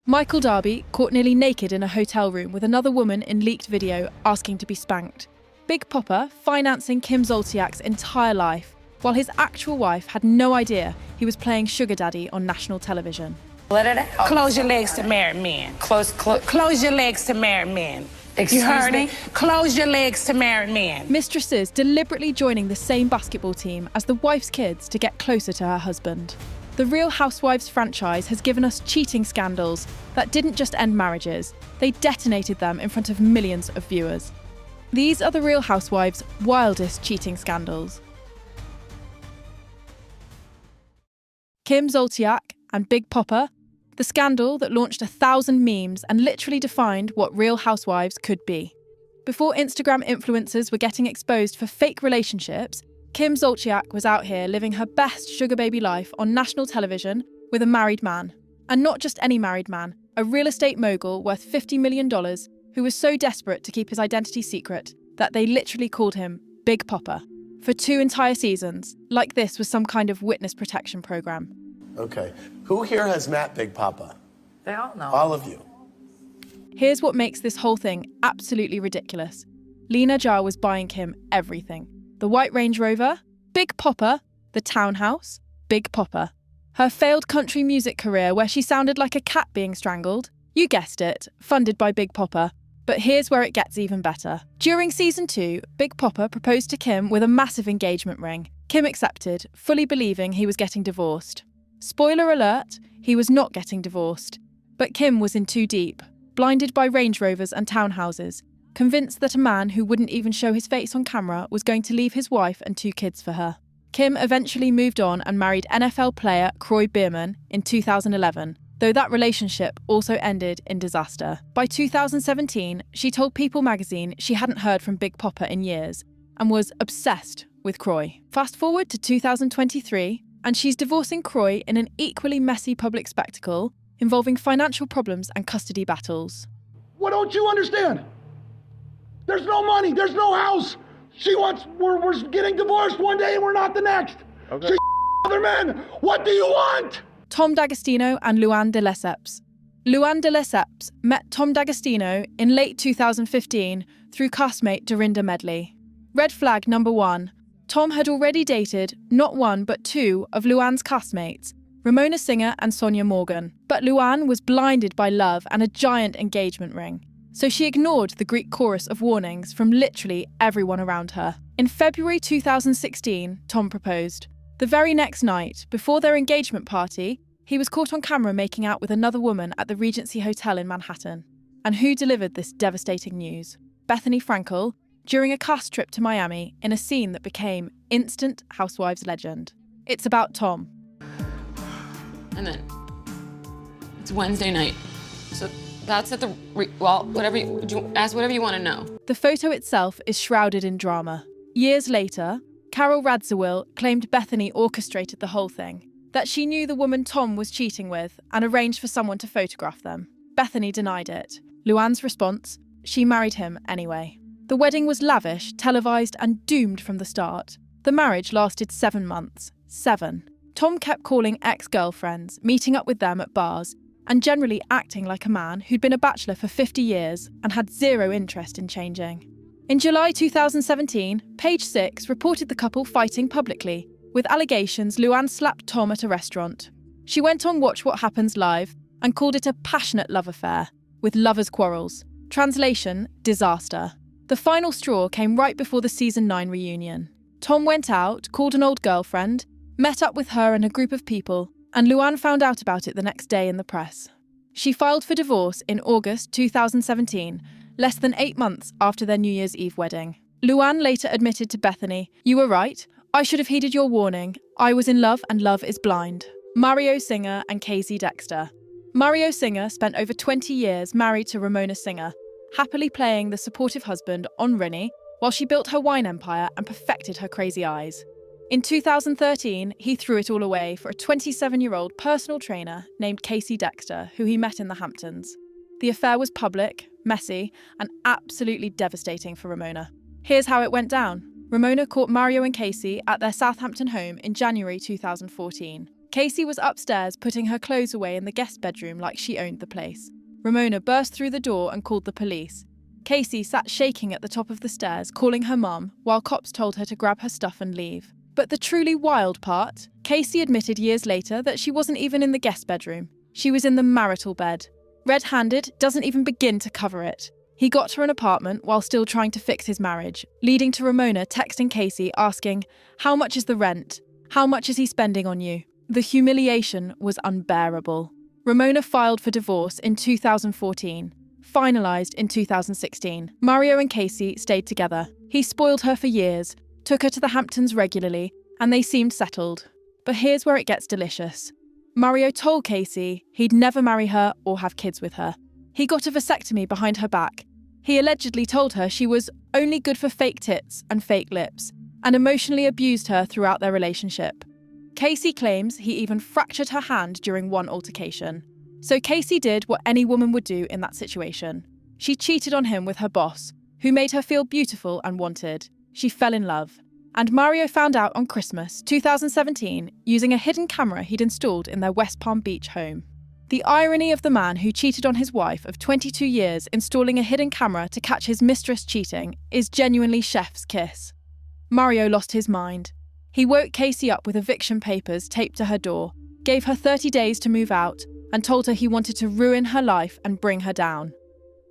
Michael Darby caught nearly naked in a hotel room with another woman in leaked video asking to be spanked. Big Poppa financing Kim Zolciak's entire life, while his actual wife had no idea he was playing sugar daddy on national television. Let it out. Close your legs to married men. Close your legs to married men. Excuse you heard me? it? Close your legs to married men. Mistresses deliberately joining the same basketball team as the wife's kids to get closer to her husband. The Real Housewives franchise has given us cheating scandals that didn't just end marriages, they detonated them in front of millions of viewers. These are the Real Housewives' wildest cheating scandals. Kim Zolciak and Big Poppa, the scandal that launched 1,000 memes and literally defined what Real Housewives could be. Before Instagram influencers were getting exposed for fake relationships, Kim Zolciak was out here living her best sugar baby life on national television with a married man. And not just any married man, a real estate mogul worth $50 million who was so desperate to keep his identity secret that they literally called him Big Poppa for 2 entire seasons, like this was some kind of witness protection program. Okay. Who here has met Big Poppa? They all know. All of you. Here's what makes this whole thing absolutely ridiculous. Lena Jar was buying Kim everything. The white Range Rover, Big Poppa, the townhouse, Big Poppa. Her failed country music career where she sounded like a cat being strangled, you guessed it, funded by Big Poppa. But here's where it gets even better. During season 2, Big Poppa proposed to Kim with a massive engagement ring. Kim accepted, fully believing he was getting divorced. Spoiler alert, he was not getting divorced. But Kim was in too deep, blinded by Range Rovers and townhouses, convinced that a man who wouldn't even show his face on camera was going to leave his wife and 2 kids for her. Kim eventually moved on and married NFL player Kroy Biermann in 2011, though that relationship also ended in disaster. By 2017, she told People magazine she hadn't heard from Big Poppa in years and was obsessed with Kroy. Fast forward to 2023, and she's divorcing Kroy in an equally messy public spectacle involving financial problems and custody battles. What don't you understand? There's no money, there's no house. We're getting divorced one day and we're not the next. Okay. She's other men. What do you want? Tom D'Agostino and Luann de Lesseps. Luann de Lesseps met Tom D'Agostino in late 2015 through castmate Dorinda Medley. Red flag number 1. Tom had already dated not 1 but 2 of Luann's castmates, Ramona Singer and Sonia Morgan. But Luann was blinded by love and a giant engagement ring. So she ignored the Greek chorus of warnings from literally everyone around her. In February 2016, Tom proposed. The very next night, before their engagement party, he was caught on camera making out with another woman at the Regency Hotel in Manhattan. And who delivered this devastating news? Bethenny Frankel, during a cast trip to Miami in a scene that became instant Housewives legend. It's about Tom. And then it's Wednesday night. So that's at the, whatever you want to know. The photo itself is shrouded in drama. Years later, Carol Radziwill claimed Bethenny orchestrated the whole thing, that she knew the woman Tom was cheating with and arranged for someone to photograph them. Bethenny denied it. Luann's response? She married him anyway. The wedding was lavish, televised and doomed from the start. The marriage lasted 7 months. 7. Tom kept calling ex-girlfriends, meeting up with them at bars, and generally acting like a man who'd been a bachelor for 50 years and had zero interest in changing. In July 2017, Page 6 reported the couple fighting publicly, with allegations Luann slapped Tom at a restaurant. She went on Watch What Happens Live and called it a passionate love affair, with lovers' quarrels. Translation, disaster. The final straw came right before the season 9 reunion. Tom went out, called an old girlfriend, met up with her and a group of people, and Luann found out about it the next day in the press. She filed for divorce in August 2017, less than 8 months after their New Year's Eve wedding. Luann later admitted to Bethenny, "You were right. I should have heeded your warning. I was in love and love is blind." Mario Singer and Kasey Dexter. Mario Singer spent over 20 years married to Ramona Singer, happily playing the supportive husband on RHONY while she built her wine empire and perfected her crazy eyes. In 2013, he threw it all away for a 27-year-old personal trainer named Kasey Dexter, who he met in the Hamptons. The affair was public, messy, and absolutely devastating for Ramona. Here's how it went down. Ramona caught Mario and Kasey at their Southampton home in January 2014. Kasey was upstairs putting her clothes away in the guest bedroom like she owned the place. Ramona burst through the door and called the police. Kasey sat shaking at the top of the stairs, calling her mum, while cops told her to grab her stuff and leave. But the truly wild part, Kasey admitted years later that she wasn't even in the guest bedroom. She was in the marital bed. Red-handed doesn't even begin to cover it. He got her an apartment while still trying to fix his marriage, leading to Ramona texting Kasey asking, "How much is the rent? How much is he spending on you?" The humiliation was unbearable. Ramona filed for divorce in 2014, finalised in 2016. Mario and Kasey stayed together. He spoiled her for years, took her to the Hamptons regularly, and they seemed settled. But here's where it gets delicious. Mario told Kasey he'd never marry her or have kids with her. He got a vasectomy behind her back. He allegedly told her she was only good for fake tits and fake lips, and emotionally abused her throughout their relationship. Kasey claims he even fractured her hand during one altercation. So Kasey did what any woman would do in that situation. She cheated on him with her boss, who made her feel beautiful and wanted. She fell in love. And Mario found out on Christmas 2017 using a hidden camera he'd installed in their West Palm Beach home. The irony of the man who cheated on his wife of 22 years installing a hidden camera to catch his mistress cheating is genuinely chef's kiss. Mario lost his mind. He woke Kasey up with eviction papers taped to her door, gave her 30 days to move out, and told her he wanted to ruin her life and bring her down.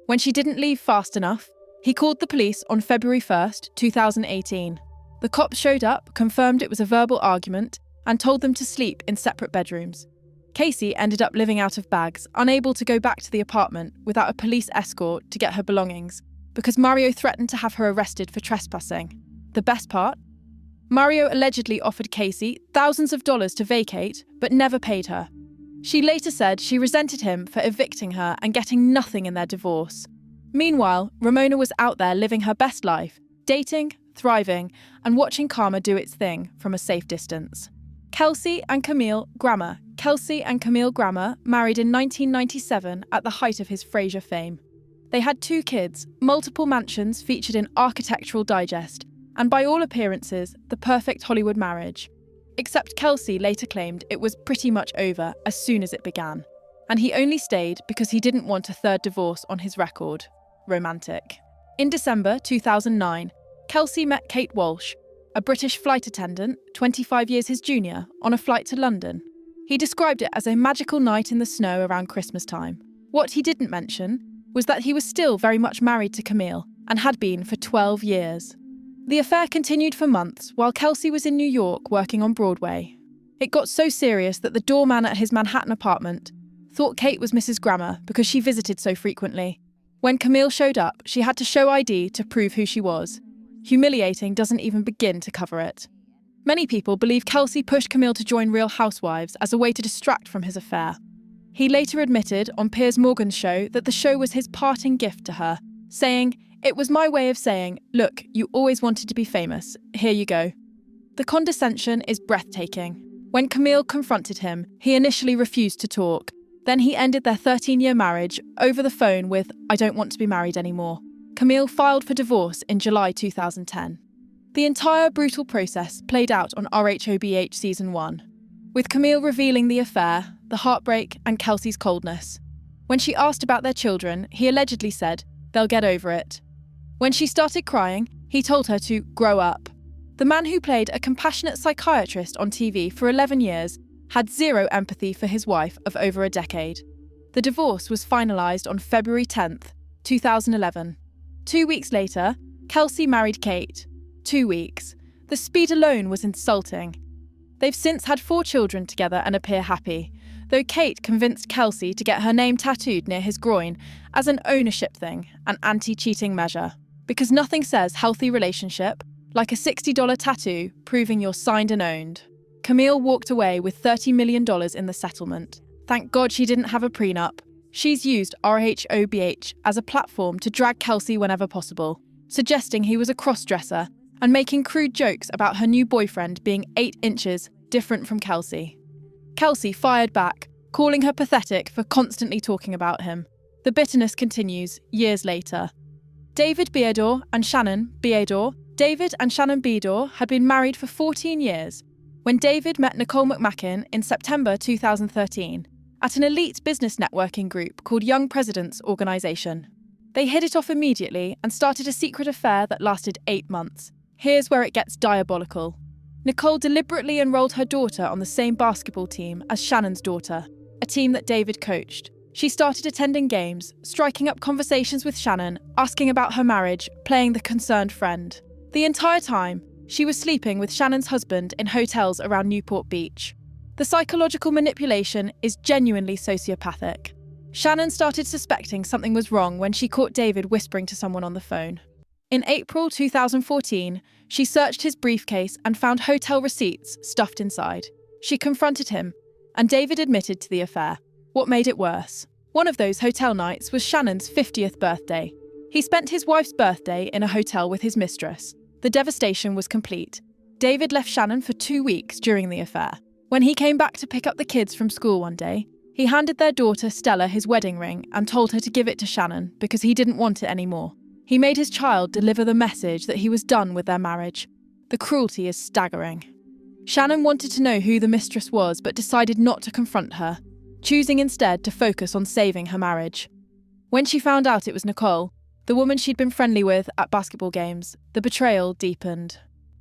When she didn't leave fast enough, he called the police on February 1st, 2018. The cops showed up, confirmed it was a verbal argument, and told them to sleep in separate bedrooms. Kasey ended up living out of bags, unable to go back to the apartment without a police escort to get her belongings, because Mario threatened to have her arrested for trespassing. The best part? Mario allegedly offered Kasey thousands of dollars to vacate, but never paid her. She later said she resented him for evicting her and getting nothing in their divorce. Meanwhile, Ramona was out there living her best life, dating, thriving, and watching karma do its thing from a safe distance. Kelsey and Camille Grammer married in 1997 at the height of his Frasier fame. They had 2 kids, multiple mansions featured in Architectural Digest, and by all appearances, the perfect Hollywood marriage. Except Kelsey later claimed it was pretty much over as soon as it began, and he only stayed because he didn't want a 3rd divorce on his record. Romantic. In December 2009, Kelsey met Kate Walsh, a British flight attendant, 25 years his junior, on a flight to London. He described it as a magical night in the snow around Christmas time. What he didn't mention was that he was still very much married to Camille and had been for 12 years. The affair continued for months while Kelsey was in New York working on Broadway. It got so serious that the doorman at his Manhattan apartment thought Kate was Mrs. Grammer because she visited so frequently. When Camille showed up, she had to show ID to prove who she was. Humiliating doesn't even begin to cover it. Many people believe Kelsey pushed Camille to join Real Housewives as a way to distract from his affair. He later admitted on Piers Morgan's show that the show was his parting gift to her, saying, "It was my way of saying, look, you always wanted to be famous, here you go." The condescension is breathtaking. When Camille confronted him, he initially refused to talk. Then he ended their 13-year marriage over the phone with, "I don't want to be married anymore." Camille filed for divorce in July 2010. The entire brutal process played out on RHOBH Season 1, with Camille revealing the affair, the heartbreak, and Kelsey's coldness. When she asked about their children, he allegedly said, "They'll get over it." When she started crying, he told her to grow up. The man who played a compassionate psychiatrist on TV for 11 years had zero empathy for his wife of over a decade. The divorce was finalised on February 10th, 2011. 2 weeks later, Kelsey married Kate. 2 weeks. The speed alone was insulting. They've since had 4 children together and appear happy, though Kate convinced Kelsey to get her name tattooed near his groin as an ownership thing, an anti-cheating measure. Because nothing says healthy relationship like a $60 tattoo proving you're signed and owned. Camille walked away with $30 million in the settlement. Thank God she didn't have a prenup. She's used RHOBH as a platform to drag Kelsey whenever possible, suggesting he was a cross-dresser and making crude jokes about her new boyfriend being 8 inches different from Kelsey. Kelsey fired back, calling her pathetic for constantly talking about him. The bitterness continues years later. David and Shannon Beador had been married for 14 years, when David met Nicole McMacken in September 2013 at an elite business networking group called Young Presidents Organisation. They hit it off immediately and started a secret affair that lasted 8 months. Here's where it gets diabolical. Nicole deliberately enrolled her daughter on the same basketball team as Shannon's daughter, a team that David coached. She started attending games, striking up conversations with Shannon, asking about her marriage, playing the concerned friend. The entire time, she was sleeping with Shannon's husband in hotels around Newport Beach. The psychological manipulation is genuinely sociopathic. Shannon started suspecting something was wrong when she caught David whispering to someone on the phone. In April 2014, she searched his briefcase and found hotel receipts stuffed inside. She confronted him, and David admitted to the affair. What made it worse? One of those hotel nights was Shannon's 50th birthday. He spent his wife's birthday in a hotel with his mistress. The devastation was complete. David left Shannon for 2 weeks during the affair. When he came back to pick up the kids from school one day, he handed their daughter Stella his wedding ring and told her to give it to Shannon because he didn't want it anymore. He made his child deliver the message that he was done with their marriage. The cruelty is staggering. Shannon wanted to know who the mistress was but decided not to confront her, choosing instead to focus on saving her marriage. When she found out it was Nicole, the woman she'd been friendly with at basketball games, the betrayal deepened.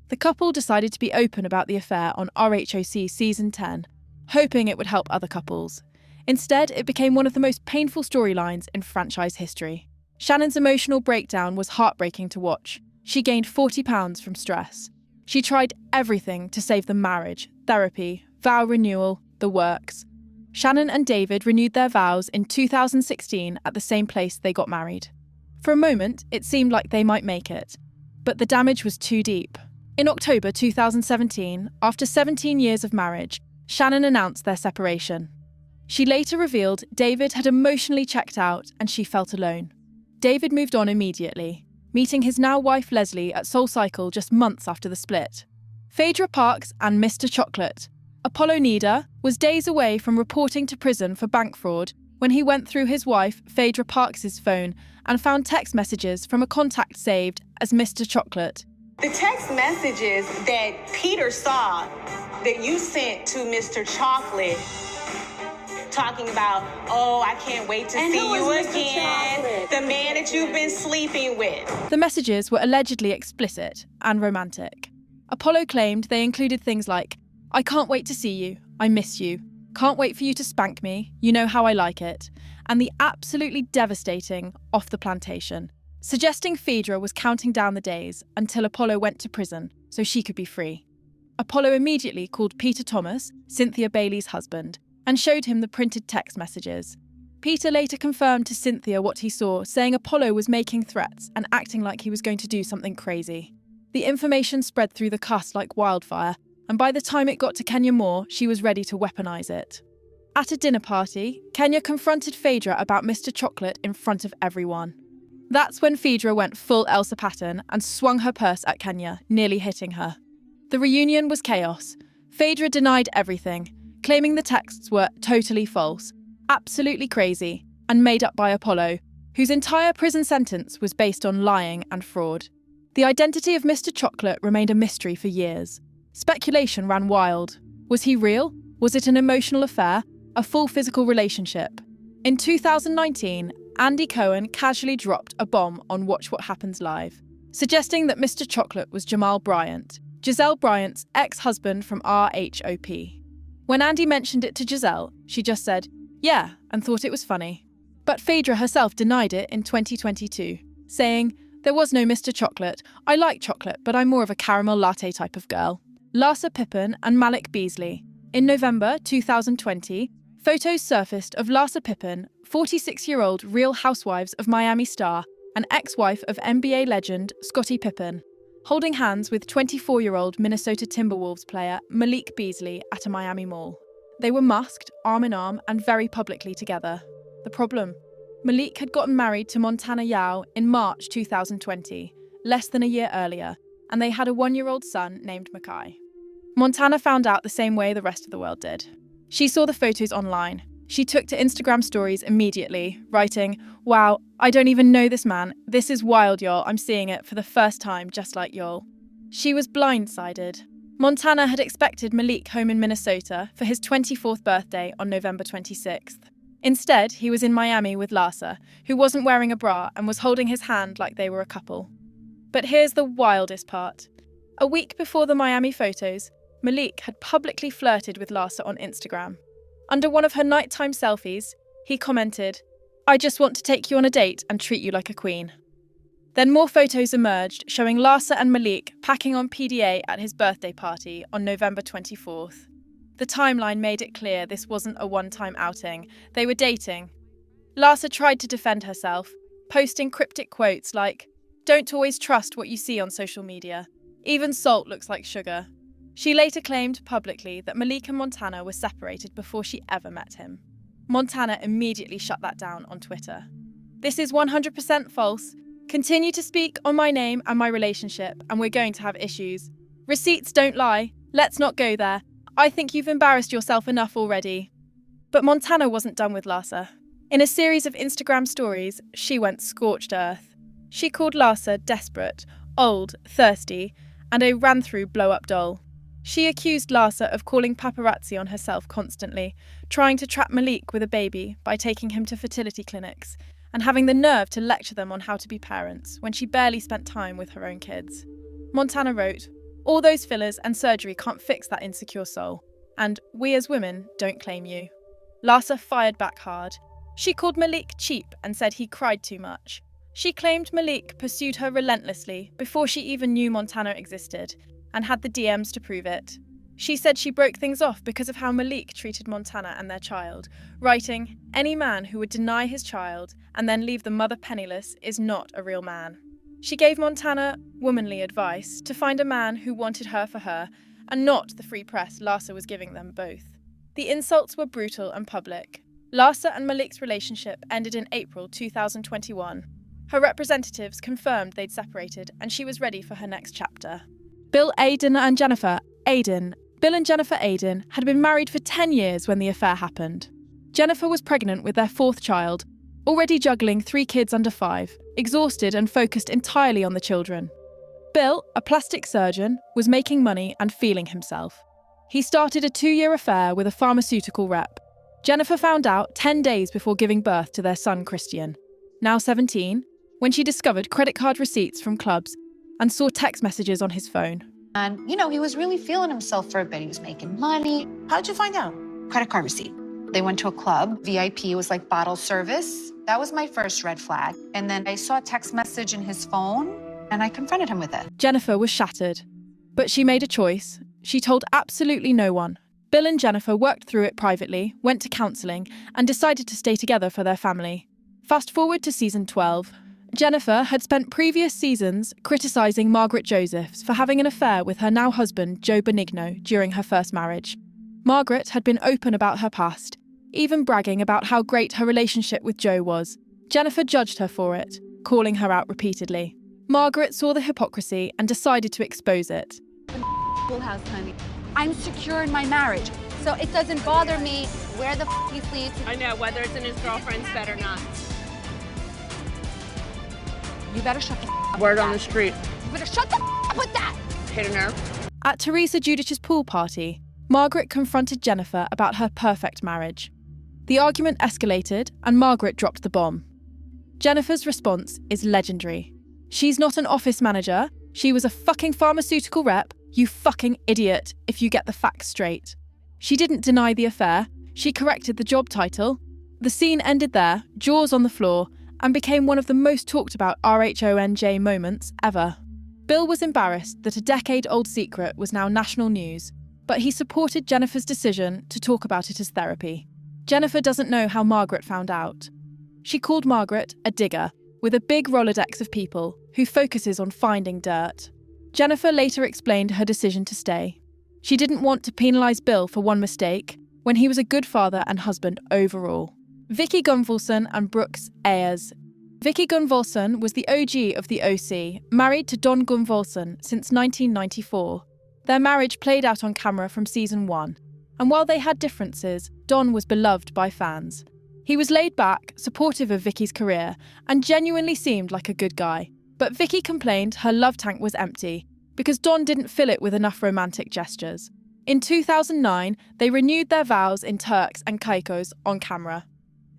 The couple decided to be open about the affair on RHOC Season 10, hoping it would help other couples. Instead, it became one of the most painful storylines in franchise history. Shannon's emotional breakdown was heartbreaking to watch. She gained 40 pounds from stress. She tried everything to save the marriage, therapy, vow renewal, the works. Shannon and David renewed their vows in 2016 at the same place they got married. For a moment, it seemed like they might make it, but the damage was too deep. In October 2017, after 17 years of marriage, Shannon announced their separation. She later revealed David had emotionally checked out and she felt alone. David moved on immediately, meeting his now wife Leslie at SoulCycle just months after the split. Phaedra Parks and Mr. Chocolate. Apollo Nida was days away from reporting to prison for bank fraud when he went through his wife Phaedra Parks' phone and found text messages from a contact saved as Mr. Chocolate. The text messages that Peter saw that you sent to Mr. Chocolate talking about, oh, I can't wait to see you again, the man that you've been sleeping with. The messages were allegedly explicit and romantic. Apollo claimed they included things like, I can't wait to see you, I miss you, can't wait for you to spank me, you know how I like it, and the absolutely devastating off the plantation, suggesting Phaedra was counting down the days until Apollo went to prison so she could be free. Apollo immediately called Peter Thomas, Cynthia Bailey's husband, and showed him the printed text messages. Peter later confirmed to Cynthia what he saw, saying Apollo was making threats and acting like he was going to do something crazy. The information spread through the cast like wildfire, and by the time it got to Kenya Moore, she was ready to weaponize it. At a dinner party, Kenya confronted Phaedra about Mr. Chocolate in front of everyone. That's when Phaedra went full Elsa Patton and swung her purse at Kenya, nearly hitting her. The reunion was chaos. Phaedra denied everything, claiming the texts were totally false, absolutely crazy, and made up by Apollo, whose entire prison sentence was based on lying and fraud. The identity of Mr. Chocolate remained a mystery for years. Speculation ran wild. Was he real? Was it an emotional affair? A full physical relationship? In 2019, Andy Cohen casually dropped a bomb on Watch What Happens Live, suggesting that Mr. Chocolate was Jamal Bryant, Giselle Bryant's ex-husband from RHOP. When Andy mentioned it to Giselle, she just said, yeah, and thought it was funny. But Phaedra herself denied it in 2022, saying, there was no Mr. Chocolate. I like chocolate, but I'm more of a caramel latte type of girl. Larsa Pippen and Malik Beasley. In November 2020, photos surfaced of Larsa Pippen, 46-year-old Real Housewives of Miami star and ex-wife of NBA legend Scottie Pippen, holding hands with 24-year-old Minnesota Timberwolves player Malik Beasley at a Miami mall. They were masked, arm in arm, and very publicly together. The problem? Malik had gotten married to Montana Yao in March 2020, less than a year earlier, and they had a 1-year-old son named Makai. Montana found out the same way the rest of the world did. She saw the photos online. She took to Instagram stories immediately, writing, wow, I don't even know this man. This is wild, y'all. I'm seeing it for the first time, just like y'all. She was blindsided. Montana had expected Malik home in Minnesota for his 24th birthday on November 26th. Instead, he was in Miami with Larsa, who wasn't wearing a bra and was holding his hand like they were a couple. But here's the wildest part. A week before the Miami photos, Malik had publicly flirted with Larsa on Instagram. Under one of her nighttime selfies, he commented, "I just want to take you on a date and treat you like a queen." Then more photos emerged showing Larsa and Malik packing on PDA at his birthday party on November 24th. The timeline made it clear this wasn't a one-time outing. They were dating. Larsa tried to defend herself, posting cryptic quotes like, "Don't always trust what you see on social media. Even salt looks like sugar." She later claimed publicly that Malik and Montana were separated before she ever met him. Montana immediately shut that down on Twitter. "This is 100% false. Continue to speak on my name and my relationship, and we're going to have issues. Receipts don't lie. Let's not go there. I think you've embarrassed yourself enough already." But Montana wasn't done with Larsa. In a series of Instagram stories, she went scorched earth. She called Larsa desperate, old, thirsty, and a ran-through blow-up doll. She accused Larsa of calling paparazzi on herself constantly, trying to trap Malik with a baby by taking him to fertility clinics, and having the nerve to lecture them on how to be parents when she barely spent time with her own kids. Montana wrote, "All those fillers and surgery can't fix that insecure soul, and we as women don't claim you." Larsa fired back hard. She called Malik cheap and said he cried too much. She claimed Malik pursued her relentlessly before she even knew Montana existed, and had the DMs to prove it. She said she broke things off because of how Malik treated Montana and their child, writing, "Any man who would deny his child and then leave the mother penniless is not a real man." She gave Montana womanly advice to find a man who wanted her for her, and not the free press Larsa was giving them both. The insults were brutal and public. Larsa and Malik's relationship ended in April 2021. Her representatives confirmed they'd separated, and she was ready for her next chapter. Bill and Jennifer Aydin had been married for 10 years when the affair happened. Jennifer was pregnant with their 4th child, already juggling 3 kids under 5, exhausted and focused entirely on the children. Bill, a plastic surgeon, was making money and feeling himself. He started a 2-year affair with a pharmaceutical rep. Jennifer found out 10 days before giving birth to their son Christian, now 17, when she discovered credit card receipts from clubs and saw text messages on his phone. And, he was really feeling himself for a bit. He was making money. How'd you find out? Credit card receipt. They went to a club. VIP was like bottle service. That was my first red flag. And then I saw a text message in his phone, and I confronted him with it. Jennifer was shattered. But she made a choice. She told absolutely no one. Bill and Jennifer worked through it privately, went to counselling, and decided to stay together for their family. Fast forward to season 12. Jennifer had spent previous seasons criticising Margaret Josephs for having an affair with her now husband Joe Benigno during her first marriage. Margaret had been open about her past, even bragging about how great her relationship with Joe was. Jennifer judged her for it, calling her out repeatedly. Margaret saw the hypocrisy and decided to expose it. Full house, honey. I'm secure in my marriage, so it doesn't bother me where the he sleeps. I know, whether it's in his girlfriend's bed or not. You better shut the up. Word on the street. You better shut the up with that. Hit a nerve. At Teresa Judic's pool party, Margaret confronted Jennifer about her perfect marriage. The argument escalated and Margaret dropped the bomb. Jennifer's response is legendary. "She's not an office manager. She was a fucking pharmaceutical rep. You fucking idiot, if you get the facts straight." She didn't deny the affair. She corrected the job title. The scene ended there, jaws on the floor, and became one of the most talked about RHONJ moments ever. Bill was embarrassed that a decade-old secret was now national news, but he supported Jennifer's decision to talk about it as therapy. Jennifer doesn't know how Margaret found out. She called Margaret a digger, with a big Rolodex of people who focuses on finding dirt. Jennifer later explained her decision to stay. She didn't want to penalise Bill for one mistake, when he was a good father and husband overall. Vicki Gunvalson and Brooks Ayers. Vicki Gunvalson was the OG of the OC, married to Donn Gunvalson since 1994. Their marriage played out on camera from season 1, and while they had differences, Donn was beloved by fans. He was laid back, supportive of Vicki's career, and genuinely seemed like a good guy. But Vicki complained her love tank was empty, because Donn didn't fill it with enough romantic gestures. In 2009, they renewed their vows in Turks and Caicos on camera.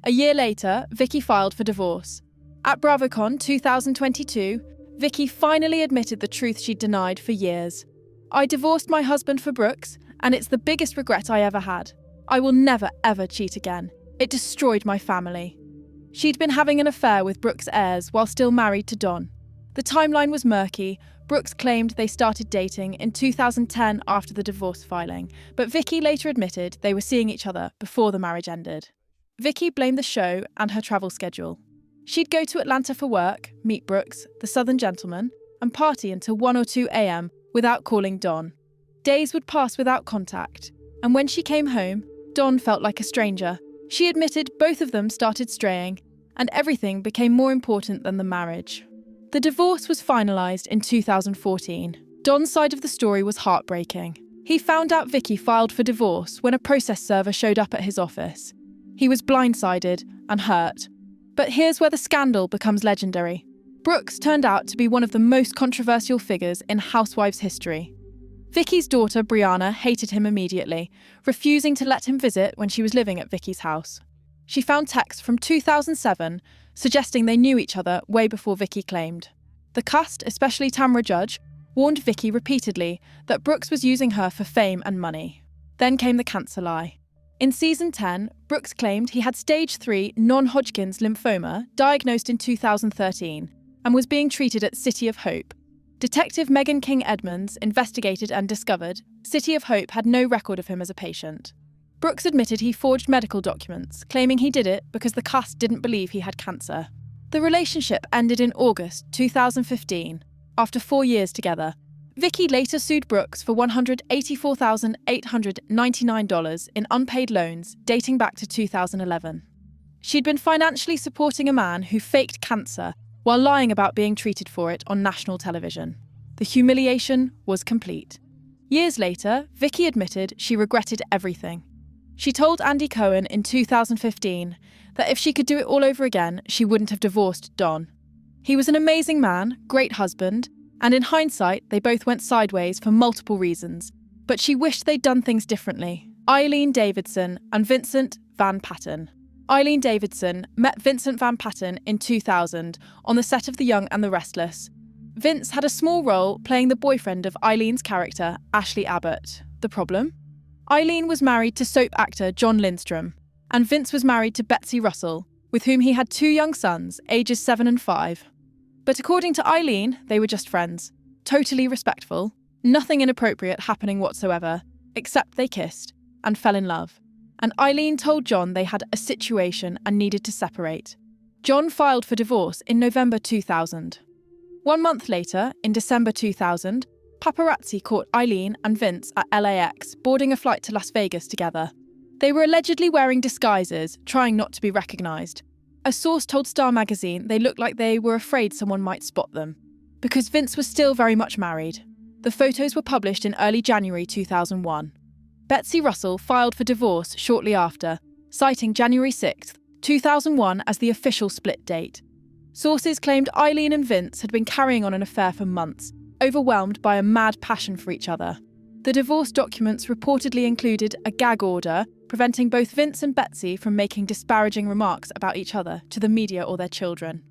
A year later, Vicki filed for divorce. At BravoCon 2022, Vicki finally admitted the truth she'd denied for years. "I divorced my husband for Brooks, and it's the biggest regret I ever had. I will never, ever cheat again. It destroyed my family." She'd been having an affair with Brooks Ayers while still married to Donn. The timeline was murky. Brooks claimed they started dating in 2010 after the divorce filing, but Vicki later admitted they were seeing each other before the marriage ended. Vicki blamed the show and her travel schedule. She'd go to Atlanta for work, meet Brooks, the Southern gentleman, and party until 1 or 2 a.m. without calling Donn. Days would pass without contact, and when she came home, Donn felt like a stranger. She admitted both of them started straying, and everything became more important than the marriage. The divorce was finalised in 2014. Donn's side of the story was heartbreaking. He found out Vicki filed for divorce when a process server showed up at his office. He was blindsided and hurt. But here's where the scandal becomes legendary. Brooks turned out to be one of the most controversial figures in Housewives history. Vicki's daughter, Brianna, hated him immediately, refusing to let him visit when she was living at Vicki's house. She found texts from 2007 suggesting they knew each other way before Vicki claimed. The cast, especially Tamra Judge, warned Vicki repeatedly that Brooks was using her for fame and money. Then came the cancer lie. In season 10, Brooks claimed he had stage 3 non-Hodgkin's lymphoma diagnosed in 2013 and was being treated at City of Hope. Detective Megan King Edmonds investigated and discovered City of Hope had no record of him as a patient. Brooks admitted he forged medical documents, claiming he did it because the cast didn't believe he had cancer. The relationship ended in August 2015, after 4 years together. Vicki later sued Brooks for $184,899 in unpaid loans dating back to 2011. She'd been financially supporting a man who faked cancer while lying about being treated for it on national television. The humiliation was complete. Years later, Vicki admitted she regretted everything. She told Andy Cohen in 2015 that if she could do it all over again, she wouldn't have divorced Donn. He was an amazing man, great husband, and in hindsight, they both went sideways for multiple reasons, but she wished they'd done things differently. Eileen Davidson and Vincent Van Patten. Eileen Davidson met Vincent Van Patten in 2000 on the set of The Young and the Restless. Vince had a small role playing the boyfriend of Eileen's character, Ashley Abbott. The problem? Eileen was married to soap actor John Lindstrom, and Vince was married to Betsy Russell, with whom he had 2 young sons, ages 7 and 5. But according to Eileen, they were just friends, totally respectful, nothing inappropriate happening whatsoever, except they kissed and fell in love. And Eileen told John they had a situation and needed to separate. John filed for divorce in November 2000. 1 month later, in December 2000, paparazzi caught Eileen and Vince at LAX boarding a flight to Las Vegas together. They were allegedly wearing disguises, trying not to be recognised. A source told Star magazine they looked like they were afraid someone might spot them, because Vince was still very much married. The photos were published in early January 2001. Betsy Russell filed for divorce shortly after, citing January 6, 2001 as the official split date. Sources claimed Eileen and Vince had been carrying on an affair for months, overwhelmed by a mad passion for each other. The divorce documents reportedly included a gag order preventing both Vince and Betsy from making disparaging remarks about each other to the media or their children.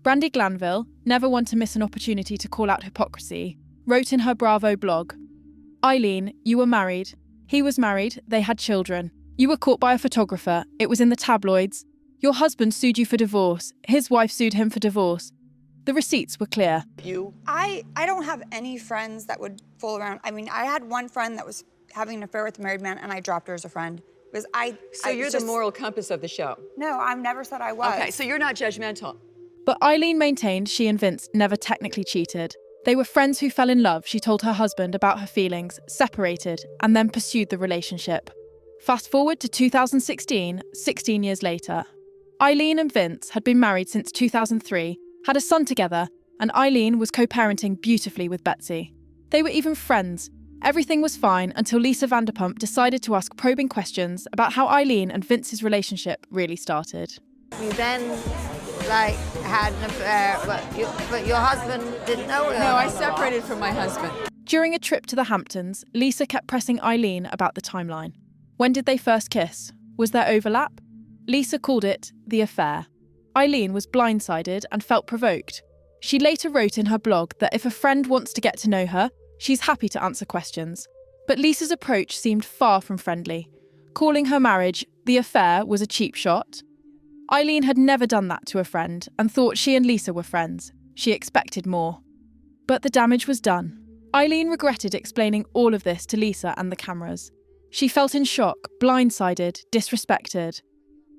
Brandi Glanville, never one to miss an opportunity to call out hypocrisy, wrote in her Bravo blog, "Eileen, you were married. He was married. They had children. You were caught by a photographer. It was in the tabloids. Your husband sued you for divorce. His wife sued him for divorce. The receipts were clear." I don't have any friends that would fool around. I mean, I had one friend that was having an affair with a married man, and I dropped her as a friend. So you're the moral compass of the show? No, I've never said I was. Okay, so you're not judgmental. But Eileen maintained she and Vince never technically cheated. They were friends who fell in love, she told her husband about her feelings, separated, and then pursued the relationship. Fast forward to 2016, 16 years later. Eileen and Vince had been married since 2003, had a son together, and Eileen was co-parenting beautifully with Betsy. They were even friends. Everything was fine until Lisa Vanderpump decided to ask probing questions about how Eileen and Vince's relationship really started. We then like, had an affair, but your husband didn't know her? No, I separated from my husband. During a trip to the Hamptons, Lisa kept pressing Aydin about the timeline. When did they first kiss? Was there overlap? Lisa called it the affair. Aydin was blindsided and felt provoked. She later wrote in her blog that if a friend wants to get to know her, she's happy to answer questions. But Lisa's approach seemed far from friendly. Calling her marriage the affair was a cheap shot. Aydin had never done that to a friend and thought she and Lisa were friends. She expected more. But the damage was done. Aydin regretted explaining all of this to Lisa and the cameras. She felt in shock, blindsided, disrespected.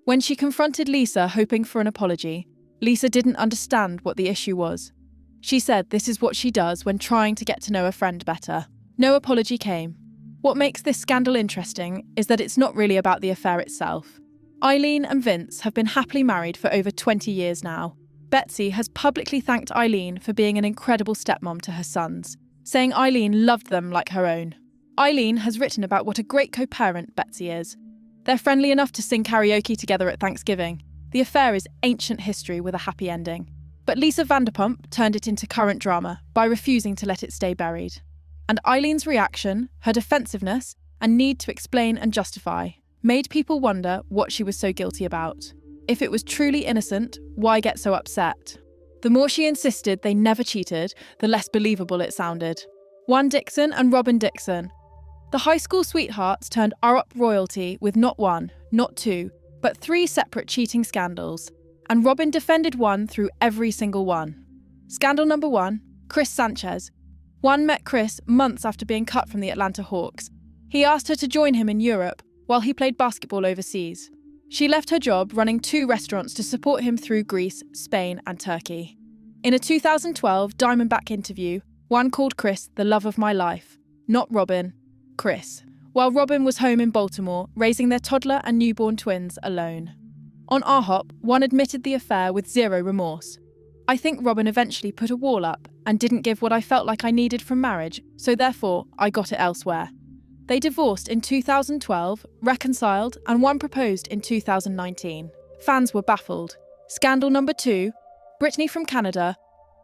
When she confronted Lisa hoping for an apology, Lisa didn't understand what the issue was. She said this is what she does when trying to get to know a friend better. No apology came. What makes this scandal interesting is that it's not really about the affair itself. Aydin and Vince have been happily married for over 20 years now. Betsy has publicly thanked Aydin for being an incredible stepmom to her sons, saying Aydin loved them like her own. Aydin has written about what a great co-parent Betsy is. They're friendly enough to sing karaoke together at Thanksgiving. The affair is ancient history with a happy ending. But Lisa Vanderpump turned it into current drama by refusing to let it stay buried. And Aydin's reaction, her defensiveness, and need to explain and justify made people wonder what she was so guilty about. If it was truly innocent, why get so upset? The more she insisted they never cheated, the less believable it sounded. Juan Dixon and Robyn Dixon. The high school sweethearts turned RHOP royalty with not one, not two, but 3 separate cheating scandals, and Robyn defended one through every single one. Scandal number 1, Chris Sanchez. Juan met Chris months after being cut from the Atlanta Hawks. He asked her to join him in Europe while he played basketball overseas. She left her job running 2 restaurants to support him through Greece, Spain, and Turkey. In a 2012 Diamondback interview, Juan called Chris the love of my life, not Robyn, Chris, while Robyn was home in Baltimore raising their toddler and newborn twins alone. On RHOP, Juan admitted the affair with zero remorse. I think Robyn eventually put a wall up and didn't give what I felt like I needed from marriage, so therefore I got it elsewhere. They divorced in 2012, reconciled, and Juan proposed in 2019. Fans were baffled. Scandal number 2, Brittany from Canada.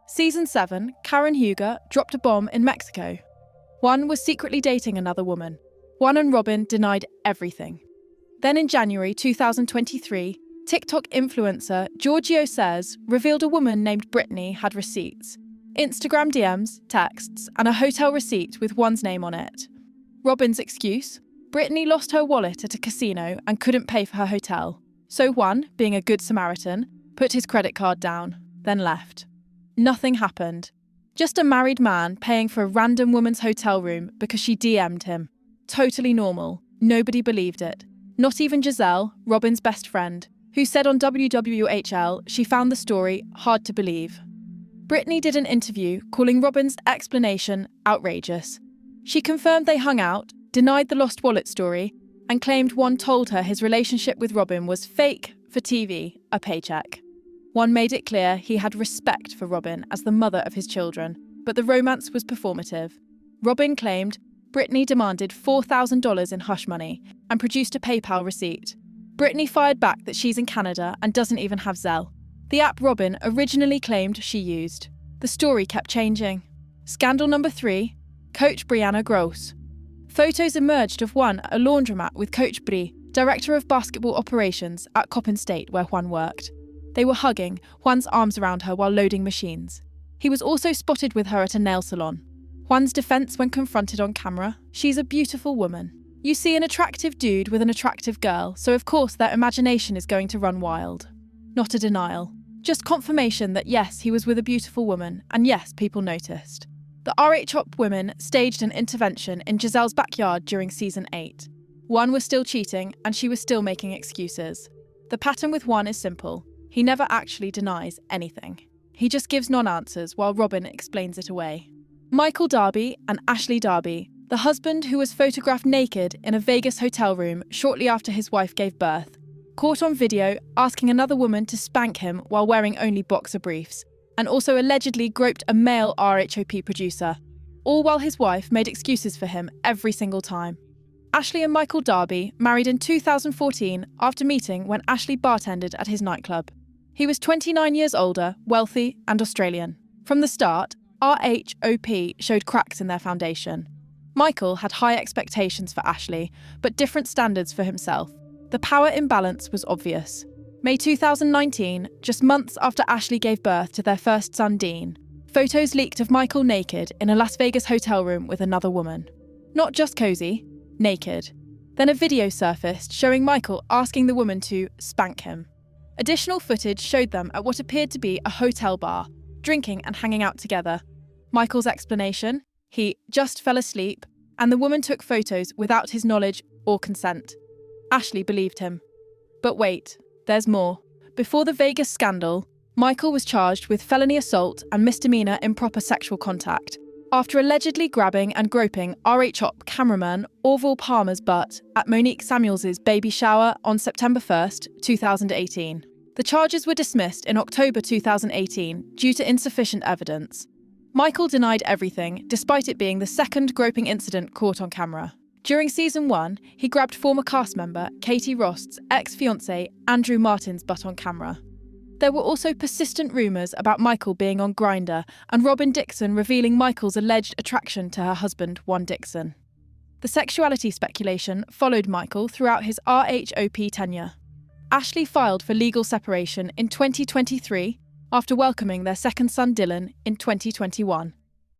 Season 7, Karen Huger dropped a bomb in Mexico. Juan was secretly dating another woman. Juan and Robyn denied everything. Then in January 2023, TikTok influencer Giorgio Says revealed a woman named Brittany had receipts, Instagram DMs, texts, and a hotel receipt with Juan's name on it. Robyn's excuse? Brittany lost her wallet at a casino and couldn't pay for her hotel. So Juan, being a good Samaritan, put his credit card down, then left. Nothing happened. Just a married man paying for a random woman's hotel room because she DM'd him. Totally normal. Nobody believed it. Not even Giselle, Robyn's best friend, who said on WWHL she found the story hard to believe. Brittany did an interview calling Robyn's explanation outrageous. She confirmed they hung out, denied the lost wallet story, and claimed Juan told her his relationship with Robyn was fake for TV, a paycheck. Juan made it clear he had respect for Robyn as the mother of his children, but the romance was performative. Robyn claimed Brittany demanded $4,000 in hush money and produced a PayPal receipt. Brittany fired back that she's in Canada and doesn't even have Zelle, the app Robyn originally claimed she used. The story kept changing. Scandal number 3, Coach Brianna Gross. Photos emerged of Juan at a laundromat with Coach Bri, director of basketball operations at Coppin State where Juan worked. They were hugging, Juan's arms around her while loading machines. He was also spotted with her at a nail salon. Juan's defense when confronted on camera: she's a beautiful woman. You see an attractive dude with an attractive girl, so of course their imagination is going to run wild. Not a denial. Just confirmation that yes, he was with a beautiful woman, and yes, people noticed. The RHOP women staged an intervention in Giselle's backyard during season 8. Juan was still cheating, and she was still making excuses. The pattern with Juan is simple. He never actually denies anything. He just gives non-answers while Robyn explains it away. Michael Darby and Ashley Darby, the husband who was photographed naked in a Vegas hotel room shortly after his wife gave birth, caught on video asking another woman to spank him while wearing only boxer briefs, and also allegedly groped a male RHOP producer, all while his wife made excuses for him every single time. Ashley and Michael Darby married in 2014 after meeting when Ashley bartended at his nightclub. He was 29 years older, wealthy, and Australian. From the start, RHOP showed cracks in their foundation. Michael had high expectations for Ashley, but different standards for himself. The power imbalance was obvious. May 2019, just months after Ashley gave birth to their first son Dean, photos leaked of Michael naked in a Las Vegas hotel room with another woman. Not just cozy, naked. Then a video surfaced showing Michael asking the woman to spank him. Additional footage showed them at what appeared to be a hotel bar, drinking and hanging out together. Michael's explanation? He just fell asleep, and the woman took photos without his knowledge or consent. Ashley believed him. But wait, there's more. Before the Vegas scandal, Michael was charged with felony assault and misdemeanor improper sexual contact after allegedly grabbing and groping RHOP cameraman Orville Palmer's butt at Monique Samuels's baby shower on September 1st, 2018. The charges were dismissed in October 2018 due to insufficient evidence. Michael denied everything, despite it being the second groping incident caught on camera. During season 1, he grabbed former cast member Katie Rost's ex-fiancé Andrew Martin's butt on camera. There were also persistent rumours about Michael being on Grindr and Robyn Dixon revealing Michael's alleged attraction to her husband, Juan Dixon. The sexuality speculation followed Michael throughout his RHOP tenure. Ashley filed for legal separation in 2023 after welcoming their second son Dylan in 2021.